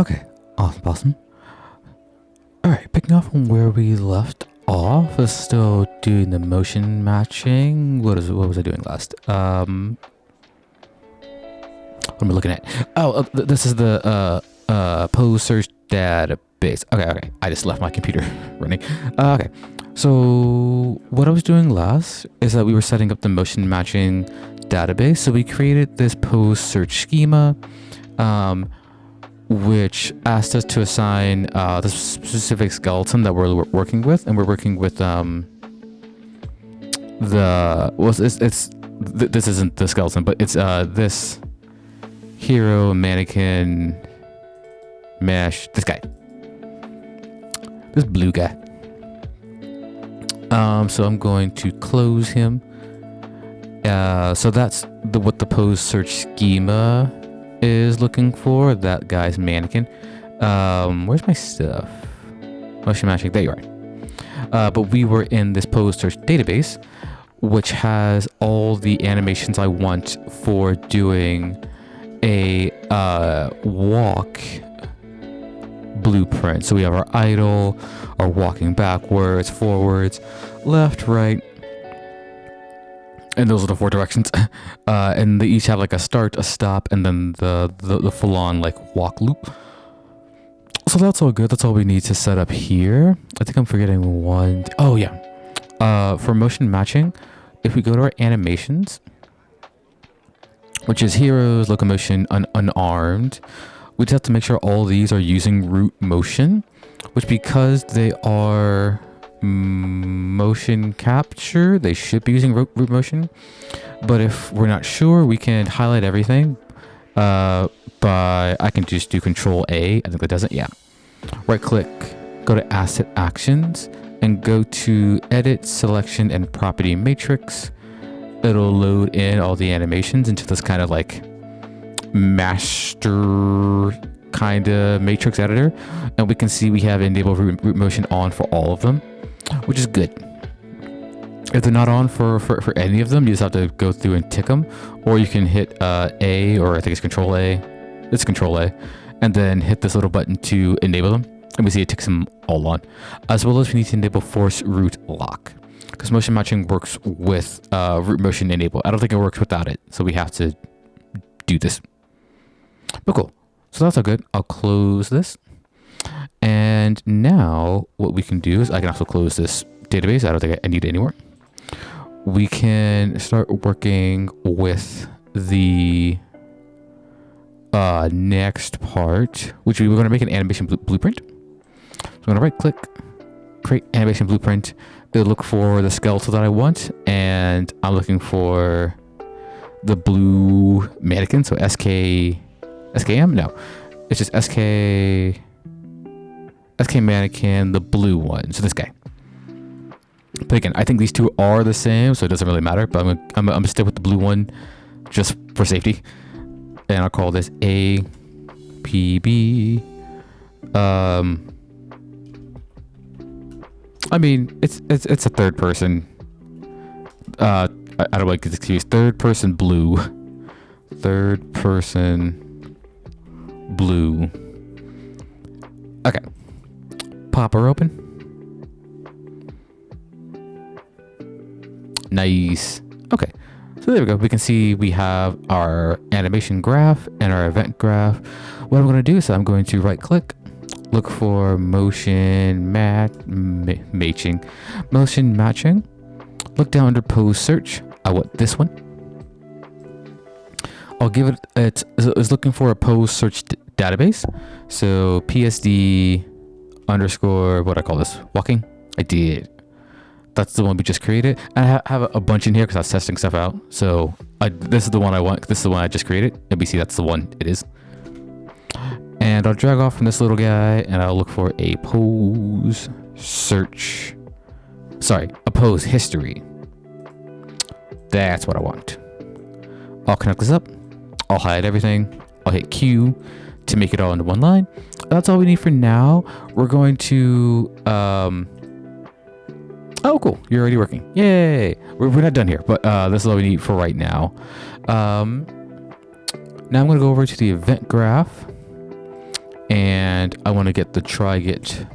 Okay, awesome. Alright, picking up from where we left off, is still doing the motion matching. What was I doing last? What am I looking at? Oh, this is the pose search database. Okay, I just left my computer running. Okay, so what I was doing last is that we were setting up the motion matching database. So we created this pose search schema, which asked us to assign the specific skeleton that we're working with, and we're working with this isn't the skeleton, but it's this hero mannequin mesh, this guy, this blue guy. So I'm going to close him. So that's what the pose search schema is looking for. That guy's mannequin. Where's my stuff? Motion matching. There you are. But we were in this pose search database, which has all the animations I want for doing a walk blueprint. So we have our idle, our walking backwards, forwards, left, right. And those are the 4 directions. And they each have like a start, a stop, and then the full-on like walk loop. So that's all good. That's all we need to set up here. I think I'm forgetting one. Oh yeah. For motion matching, if we go to our animations, which is heroes, locomotion, unarmed, we just have to make sure all these are using root motion, which because they are motion capture, they should be using root motion. But if we're not sure, we can highlight everything by, I can just do Control A. I think that does it. Yeah. Right click, go to Asset Actions, and go to Edit, Selection, and Property Matrix. It'll load in all the animations into this kind of like master kind of matrix editor, and we can see we have enable root motion on for all of them, which is good. If they're not on for any of them, you just have to go through and tick them, or you can hit A, or I think it's Control A. It's Control A, and then hit this little button to enable them, and we see it ticks them all on. As well as we need to enable force root lock, because motion matching works with root motion enable. I don't think it works without it, so we have to do this. But cool. So that's all good. I'll close this. And now what we can do is I can also close this database. I don't think I need it anymore. We can start working with the next part, which we're going to make an animation blueprint. So I'm going to right click, create animation blueprint. It'll look for the skeleton that I want, and I'm looking for the blue mannequin. So SKM? No, it's just SK mannequin, the blue one. So this guy. But again, I think these two are the same, so it doesn't really matter. But I'm gonna stick with the blue one just for safety, and I'll call this APB. I mean, it's a third person. I don't like this excuse. Third person blue. Third person blue. Okay. Pop her open. Nice. Okay. So there we go. We can see we have our animation graph and our event graph. What I'm going to do is I'm going to right click, look for motion matching. Motion matching. Look down under pose search. I want this one. I'll give it, it's looking for a pose search database. So PSD underscore, what I call this? Walking? I did. That's the one we just created. And I have a bunch in here because I was testing stuff out. So this is the one I want. This is the one I just created. And we see that's the one it is. And I'll drag off from this little guy and I'll look for a pose search. Sorry, a pose history. That's what I want. I'll connect this up. I'll hide everything. I'll hit Q to make it all into one line. That's all we need for now. We're going to oh cool, you're already working. Yay. We're not done here, but this is all we need for right now. Now I'm going to go over to the event graph, and I want to get the Try-Get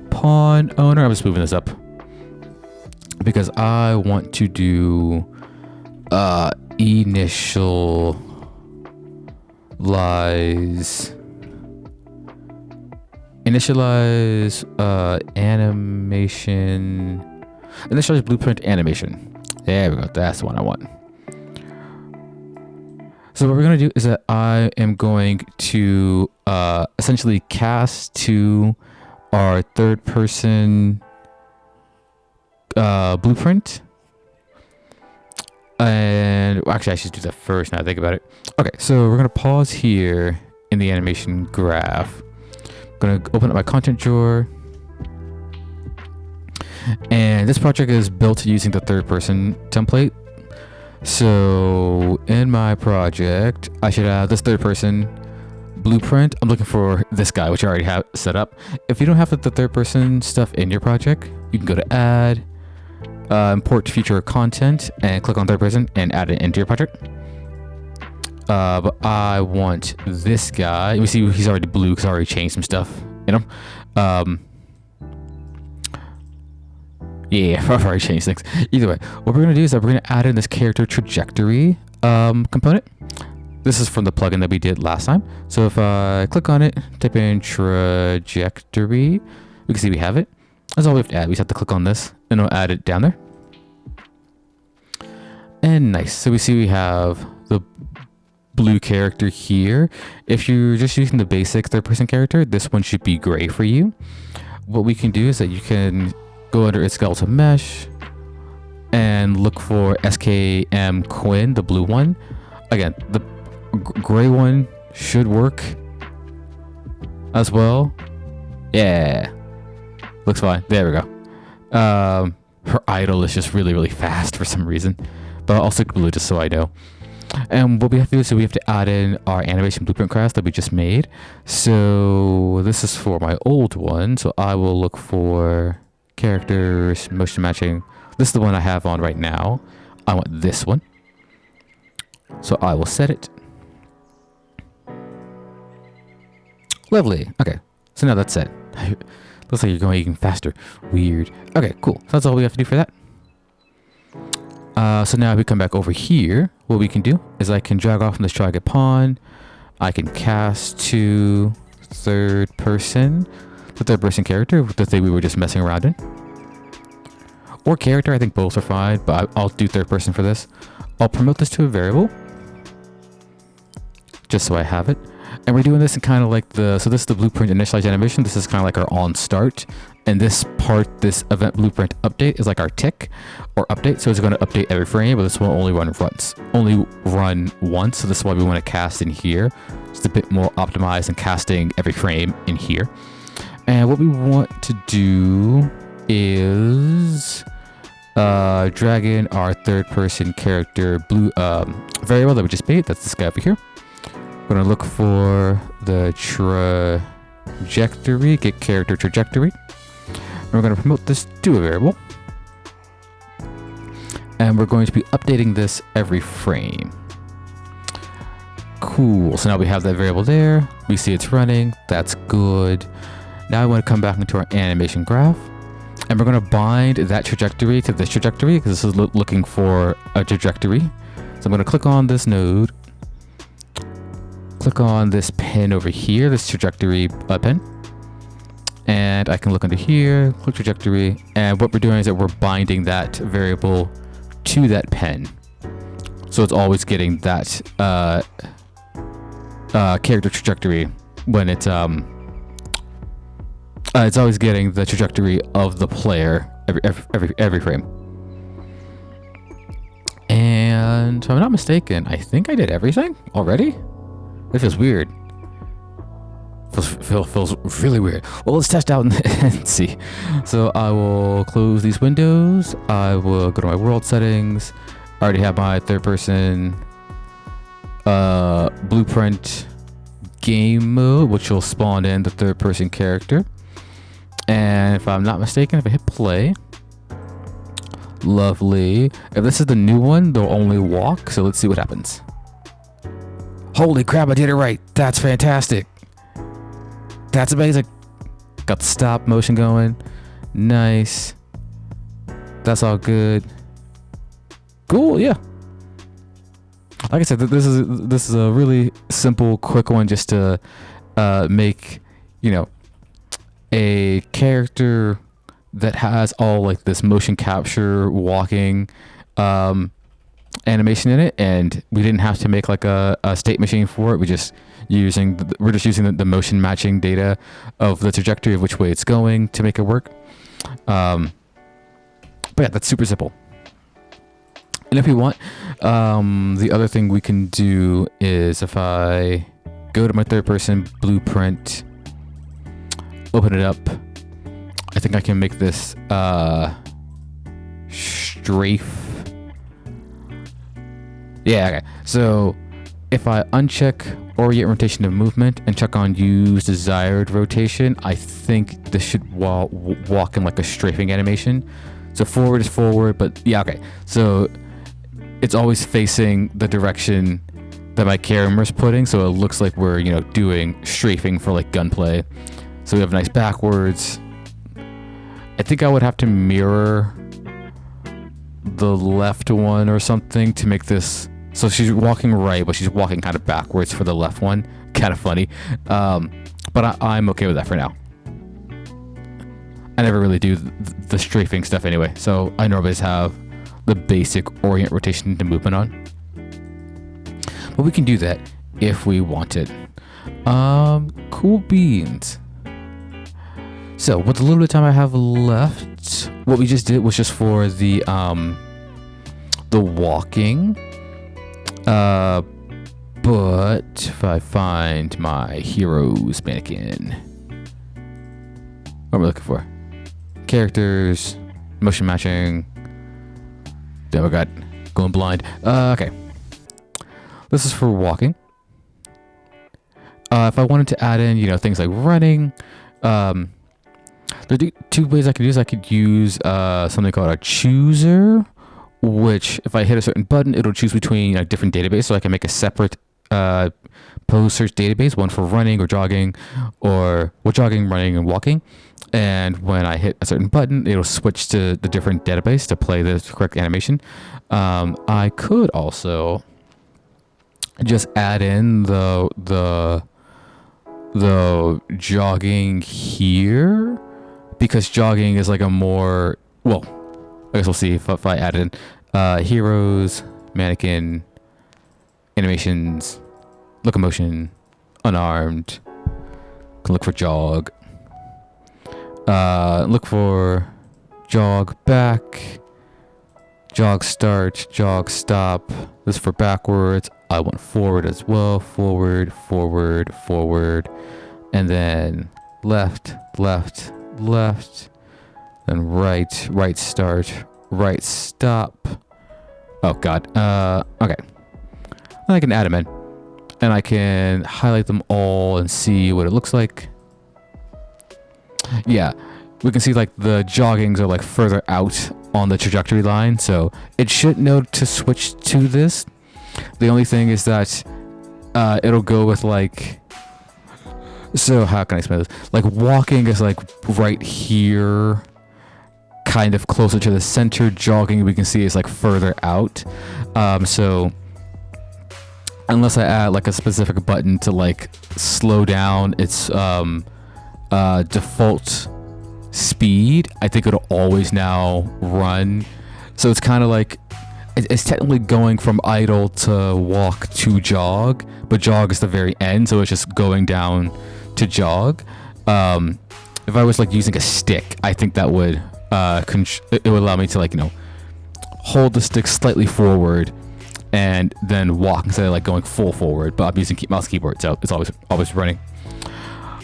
pawn owner. I'm just moving this up because I want to do initialize animation, initialize blueprint animation. There we go. That's the one I want. So what we're going to do is that I am going to essentially cast to our third person blueprint. And actually I should do that first now I think about it. Okay, so we're going to pause here in the animation graph. I'm going to open up my content drawer. And this project is built using the third person template. So in my project, I should have this third person blueprint. I'm looking for this guy, which I already have set up. If you don't have the third person stuff in your project, you can go to add, import future content, and click on third person and add it into your project. But I want this guy. You see he's already blue because I already changed some stuff, you know? Yeah, I've already changed things. Either way, what we're going to do is that we're going to add in this character trajectory component. This is from the plugin that we did last time. So if I click on it, type in trajectory, we can see we have it. That's all we have to add. We just have to click on this and it'll add it down there. And nice. So we see we have the blue character here. If you're just using the basic third person character, this one should be gray for you. What we can do is that you can go under its skeletal mesh and look for SKM Quinn, the blue one. Again, the gray one should work as well. Yeah, looks fine. There we go. Her idle is just really fast for some reason, but I'll stick blue just so I know. And what we have to do is we have to add in our animation blueprint class that we just made. So this is for my old one, so I will look for characters, motion matching. This is the one I have on right now. I want this one. So I will set it. Lovely. Okay. So now that's set. Looks like you're going even faster. Weird. Okay, cool. So that's all we have to do for that. So now if we come back over here, what we can do is I can drag off from this Try-Get pawn. I can cast to third person. The third person character, the thing we were just messing around in. Or character, I think both are fine, but I'll do third person for this. I'll promote this to a variable, just so I have it. And we're doing this in kind of like so this is the blueprint initialize animation. This is kind of like our on start. And this part, this event blueprint update is like our tick or update. So it's going to update every frame, but this will only run once. So this is why we want to cast in here. It's a bit more optimized than casting every frame in here. And what we want to do is drag in our third person character blue variable that we just made. That's this guy over here. We're going to look for the trajectory, get character trajectory. And we're going to promote this to a variable. And we're going to be updating this every frame. Cool. So now we have that variable there. We see it's running. That's good. Now I want to come back into our animation graph. And we're going to bind that trajectory to this trajectory because this is looking for a trajectory. So I'm going to click on this node. Click on this pin over here, this trajectory pin. And I can look under here, click trajectory. And what we're doing is that we're binding that variable to that pin. So it's always getting that character trajectory when it's always getting the trajectory of the player every frame. And if I'm not mistaken, I think I did everything already. This feels weird. Feels really weird. Well, let's test out and see. So I will close these windows. I will go to my world settings. I already have my third person blueprint game mode, which will spawn in the third person character. And if I'm not mistaken, if I hit play, lovely. If this is the new one, they'll only walk. So let's see what happens. Holy crap, I did it right. That's fantastic. that's basic. Got the stop motion going. Nice. That's all good. Cool, yeah. Like I said, this is a really simple, quick one just to make, you know, a character that has all like this motion capture walking animation in it, and we didn't have to make like a state machine for it. We're just using the motion matching data of the trajectory of which way it's going to make it work. But yeah, that's super simple. And if we want, the other thing we can do is if I go to my third person blueprint, open it up, I think I can make this strafe. Yeah, okay. So if I uncheck orient rotation of movement and check on use desired rotation, I think this should walk in like a strafing animation. So forward is forward, but yeah, okay. So it's always facing the direction that my camera's putting, so it looks like we're, you know, doing strafing for like gunplay. So we have nice backwards. I think I would have to mirror the left one or something to make this. So she's walking right, but she's walking kind of backwards for the left one. Kind of funny. But I'm okay with that for now. I never really do the strafing stuff anyway, so I normally just have the basic orient rotation to movement on. But we can do that if we wanted. Cool beans. So with the little bit of time I have left, what we just did was just for the walking. But if I find my heroes mannequin, what am I looking for? Characters, motion matching. Then we got going blind. Okay. This is for walking. If I wanted to add in, you know, things like running, there are two ways I could use. I could use something called a chooser, which if I hit a certain button, it'll choose between a different database. So I can make a separate pose search database, one for running or jogging, or jogging, running, and walking. And when I hit a certain button, it'll switch to the different database to play the correct animation. I could also just add in the jogging here, because jogging is like a more, well, I guess we'll see if I add in heroes, mannequin, animations, locomotion, unarmed. Can look for jog. Look for jog back, jog start, jog stop. This is for backwards. I want forward as well. Forward, forward, forward. And then left, left, left. Then right, right start, right stop. Oh god. Okay. Then I can add them in. And I can highlight them all and see what it looks like. Yeah, we can see like the joggings are like further out on the trajectory line, so it should know to switch to this. The only thing is that it'll go with like, so how can I explain this? Like walking is like right here, kind of closer to the center. Jogging we can see is like further out. So unless I add like a specific button to like slow down its default speed, I think it'll always now run. So it's kind of like it's technically going from idle to walk to jog, but jog is the very end, so it's just going down to jog. If I was like using a stick, I think that would it would allow me to, like, you know, hold the stick slightly forward and then walk instead of like going full forward. But I'm using mouse keyboard, so it's always running.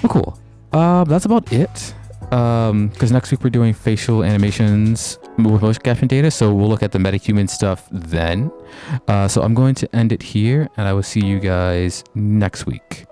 Oh, cool. That's about it. Because next week we're doing facial animations with motion caption data, so we'll look at the metahuman stuff then. So I'm going to end it here, and I will see you guys next week.